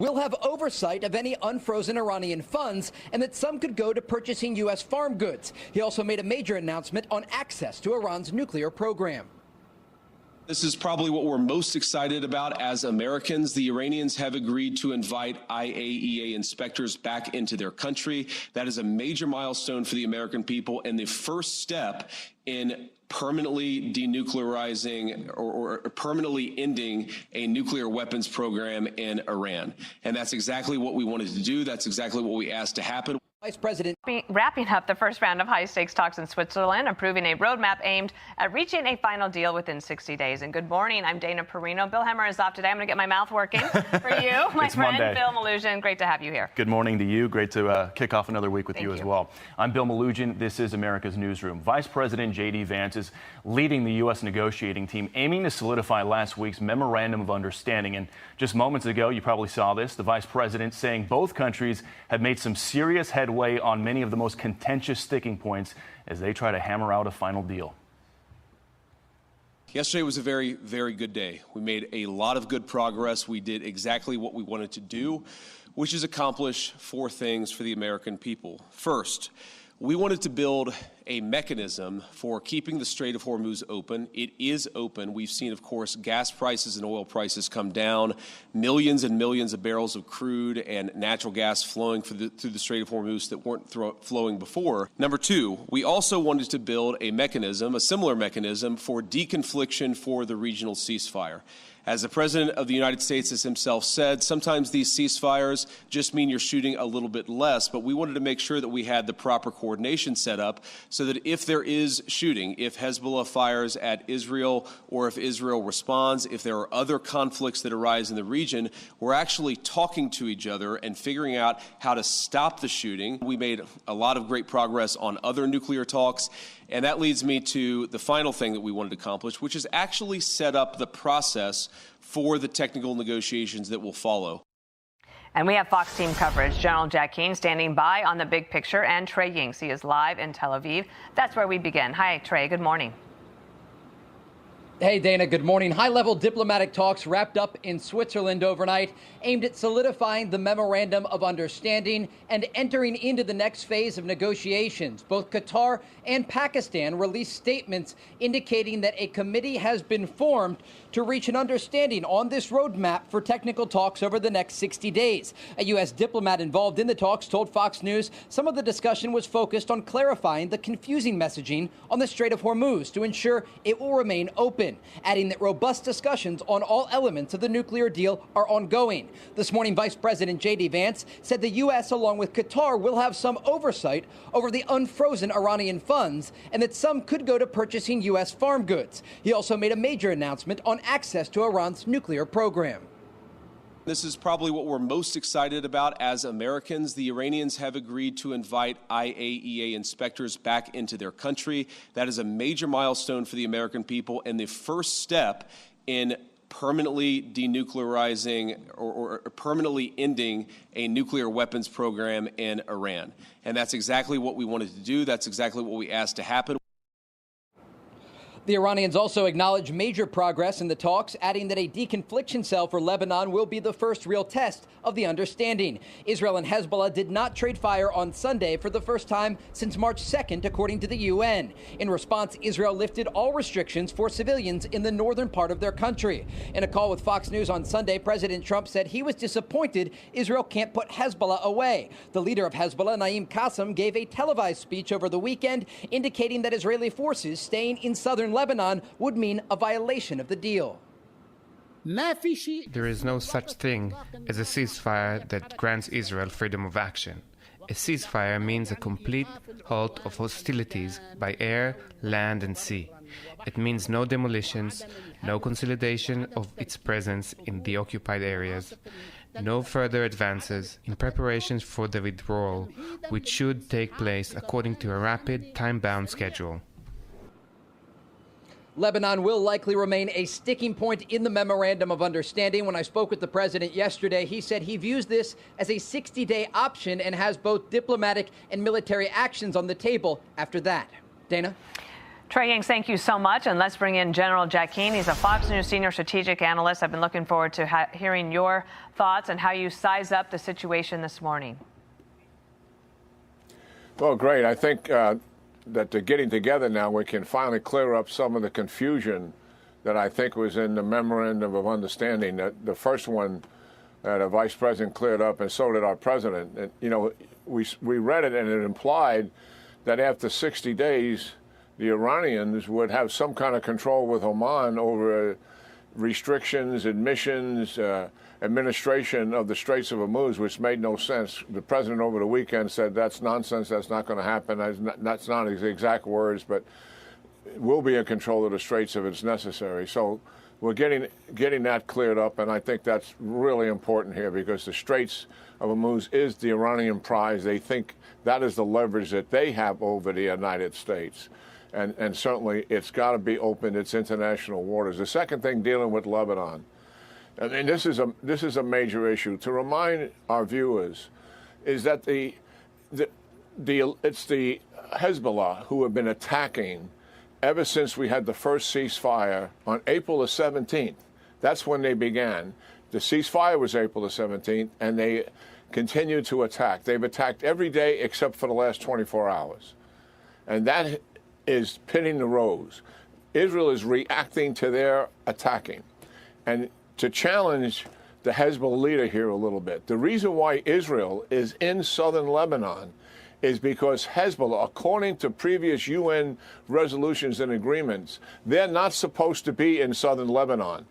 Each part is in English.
will have oversight of any unfrozen Iranian funds and that some could go to purchasing U.S. farm goods. He also made a major announcement on access to Iran's nuclear program. This is probably what we're most excited about as Americans. The Iranians have agreed to invite IAEA inspectors back into their country. That is a major milestone for the American people and the first step in permanently denuclearizing or permanently ending a nuclear weapons program in Iran. And that's exactly what we wanted to do. That's exactly what we asked to happen. Vice President wrapping up the first round of high-stakes talks in Switzerland, approving a roadmap aimed at reaching a final deal within 60 days. And good morning, I'm Dana Perino. Bill Hemmer is off today. I'm going to get my mouth working for you, my friend Monday. Bill Malugin. Great to have you here. Good morning to you. Great to kick off another week with you as well. I'm Bill Malugin. This is America's Newsroom. Vice President J.D. Vance is leading the U.S. negotiating team, aiming to solidify last week's memorandum of understanding. And just moments ago, you probably saw this, the vice president saying both countries have made some serious headway on many of the most contentious sticking points as they try to hammer out a final deal. Yesterday was a very, very good day. We made a lot of good progress. We did exactly what we wanted to do, which is accomplish four things for the American people. First, we wanted to build a mechanism for keeping the Strait of Hormuz open. It is open. We've seen, of course, gas prices and oil prices come down, millions and millions of barrels of crude and natural gas flowing through the Strait of Hormuz that weren't flowing before. Number two, we also wanted to build a mechanism, a similar mechanism, for deconfliction for the regional ceasefire. As the President of the United States has himself said, sometimes these ceasefires just mean you're shooting a little bit less, but we wanted to make sure that we had the proper coordination set up so that if there is shooting, if Hezbollah fires at Israel or if Israel responds, if there are other conflicts that arise in the region, we're actually talking to each other and figuring out how to stop the shooting. We made a lot of great progress on other nuclear talks. And that leads me to the final thing that we wanted to accomplish, which is actually set up the process for the technical negotiations that will follow. And we have Fox team coverage. General Jack Keane standing by on the big picture, and Trey Yingst. He is live in Tel Aviv. That's where we begin. Hi, Trey. Good morning. Hey, Dana, good morning. High-level diplomatic talks wrapped up in Switzerland overnight, aimed at solidifying the memorandum of understanding and entering into the next phase of negotiations. Both Qatar and Pakistan released statements indicating that a committee has been formed to reach an understanding on this roadmap for technical talks over the next 60 days. A U.S. diplomat involved in the talks told Fox News some of the discussion was focused on clarifying the confusing messaging on the Strait of Hormuz to ensure it will remain open, adding that robust discussions on all elements of the nuclear deal are ongoing. This morning, Vice President J.D. Vance said the U.S., along with Qatar, will have some oversight over the unfrozen Iranian funds and that some could go to purchasing U.S. farm goods. He also made a major announcement on access to Iran's nuclear program. This is probably what we're most excited about as Americans. The Iranians have agreed to invite IAEA inspectors back into their country. That is a major milestone for the American people and the first step in permanently denuclearizing or permanently ending a nuclear weapons program in Iran. And that's exactly what we wanted to do. That's exactly what we asked to happen. The Iranians also acknowledged major progress in the talks, adding that a deconfliction cell for Lebanon will be the first real test of the understanding. Israel and Hezbollah did not trade fire on Sunday for the first time since March 2nd, according to the UN. In response, Israel lifted all restrictions for civilians in the northern part of their country. In a call with Fox News on Sunday, President Trump said he was disappointed Israel can't put Hezbollah away. The leader of Hezbollah, Naim Qassem, gave a televised speech over the weekend indicating that Israeli forces staying in southern Lebanon would mean a violation of the deal. There is no such thing as a ceasefire that grants Israel freedom of action. A ceasefire means a complete halt of hostilities by air, land, and sea. It means no demolitions, no consolidation of its presence in the occupied areas, no further advances in preparations for the withdrawal, which should take place according to a rapid, time-bound schedule. Lebanon will likely remain a sticking point in the memorandum of understanding. When I spoke with the president yesterday, he said he views this as a 60-day option and has both diplomatic and military actions on the table after that. Dana? Trey Yanks, thank you so much. And let's bring in General Jack Keane. He's a Fox News senior strategic analyst. I've been looking forward to hearing your thoughts and how you size up the situation this morning. Well, great. I think that they're getting together now. We can finally clear up some of the confusion that I think was in the memorandum of understanding. That the first one that the vice president cleared up, and so did our president. And, you know, we read it, and it implied that after 60 days, the Iranians would have some kind of control with Oman over restrictions, admissions, administration of the Straits of Hormuz, which made no sense. The president over the weekend said that's nonsense, that's not going to happen. That's not his exact words, but we'll be in control of the Straits if it's necessary. So we're getting that cleared up, and I think that's really important here because the Straits of Hormuz is the Iranian prize. They think that is the leverage that they have over the United States. And certainly it's got to be open. It's international waters. The second thing, dealing with Lebanon. I mean, this is a major issue. To remind our viewers, is that it's the Hezbollah who have been attacking ever since we had the first ceasefire on April the 17th. That's when they began. The ceasefire was April the 17th, and they continued to attack. They've attacked every day except for the last 24 hours. And that is pitting the rows. Israel is reacting to their attacking. And to challenge the Hezbollah leader here a little bit, the reason why Israel is in southern Lebanon is because Hezbollah, according to previous UN resolutions and agreements, they're not supposed to be in southern Lebanon.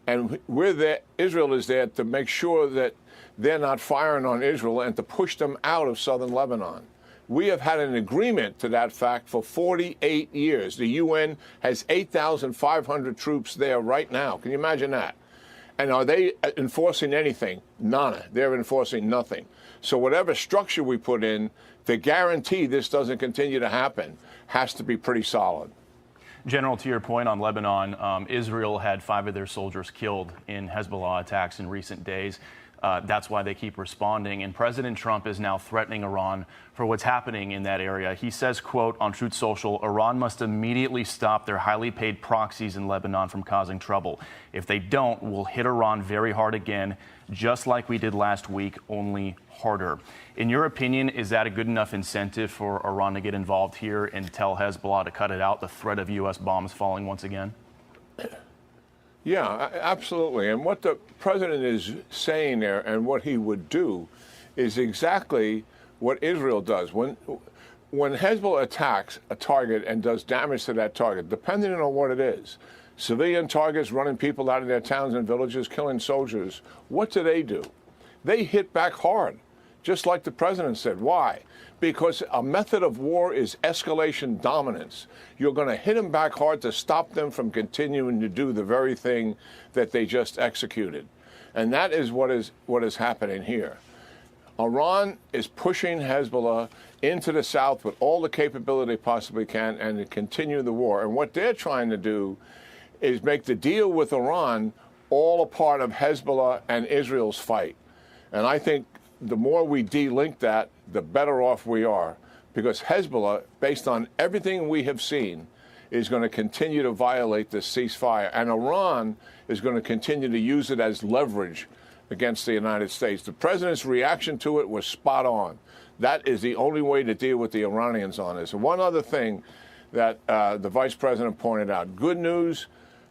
And we're there, Israel is there to make sure that they're not firing on Israel and to push them out of southern Lebanon. We have had an agreement to that fact for 48 years. The UN has 8,500 troops there right now. Can you imagine that? And are they enforcing anything? None. They're enforcing nothing. So whatever structure we put in to guarantee this doesn't continue to happen has to be pretty solid. General, to your point on Lebanon, Israel had 5 of their soldiers killed in Hezbollah attacks in recent days. That's why they keep responding. And President Trump is now threatening Iran for what's happening in that area. He says, quote, on Truth Social, Iran must immediately stop their highly paid proxies in Lebanon from causing trouble. If they don't, we'll hit Iran very hard again, just like we did last week, only harder. In your opinion, is that a good enough incentive for Iran to get involved here and tell Hezbollah to cut it out, the threat of U.S. bombs falling once again? Yeah, absolutely. And what the president is saying there and what he would do is exactly what Israel does. When Hezbollah attacks a target and does damage to that target, depending on what it is, civilian targets running people out of their towns and villages, killing soldiers, what do? They hit back hard, just like the president said. Why? Because a method of war is escalation dominance. You're going to hit them back hard to stop them from continuing to do the very thing that they just executed. And that is what is happening here. Iran is pushing Hezbollah into the south with all the capability they possibly can and to continue the war. And what they're trying to do is make the deal with Iran all a part of Hezbollah and Israel's fight. And I think the more we de-link that, the better off we are. Because Hezbollah, based on everything we have seen, is going to continue to violate this ceasefire. And Iran is going to continue to use it as leverage against the United States. The president's reaction to it was spot on. That is the only way to deal with the Iranians on this. And one other thing that the vice president pointed out, good news,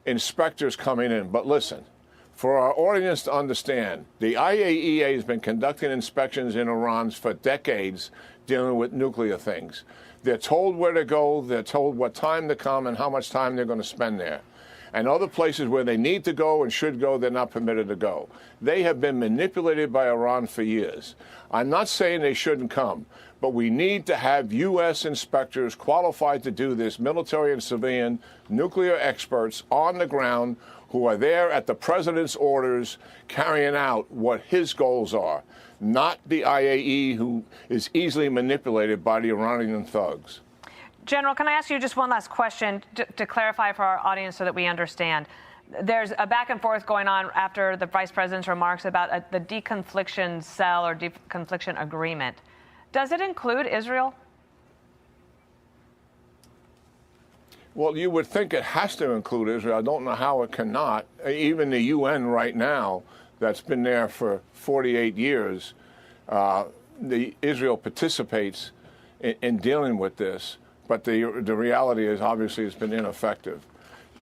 inspectors coming in. But listen, for our audience to understand, the IAEA has been conducting inspections in Iran for decades dealing with nuclear things. They're told where to go, they're told what time to come and how much time they're going to spend there. And other places where they need to go and should go, they're not permitted to go. They have been manipulated by Iran for years. I'm not saying they shouldn't come, but we need to have U.S. inspectors qualified to do this, military and civilian, nuclear experts on the ground who are there at the president's orders carrying out what his goals are, not the IAE who is easily manipulated by the Iranian thugs. General, can I ask you just one last question to clarify for our audience so that we understand? There's a back and forth going on after the vice president's remarks about the deconfliction cell or deconfliction agreement. Does it include Israel? Well, you would think it has to include Israel. I don't know how it cannot. Even the UN right now, that's been there for 48 years, Israel participates in dealing with this. But the reality is, obviously, it's been ineffective.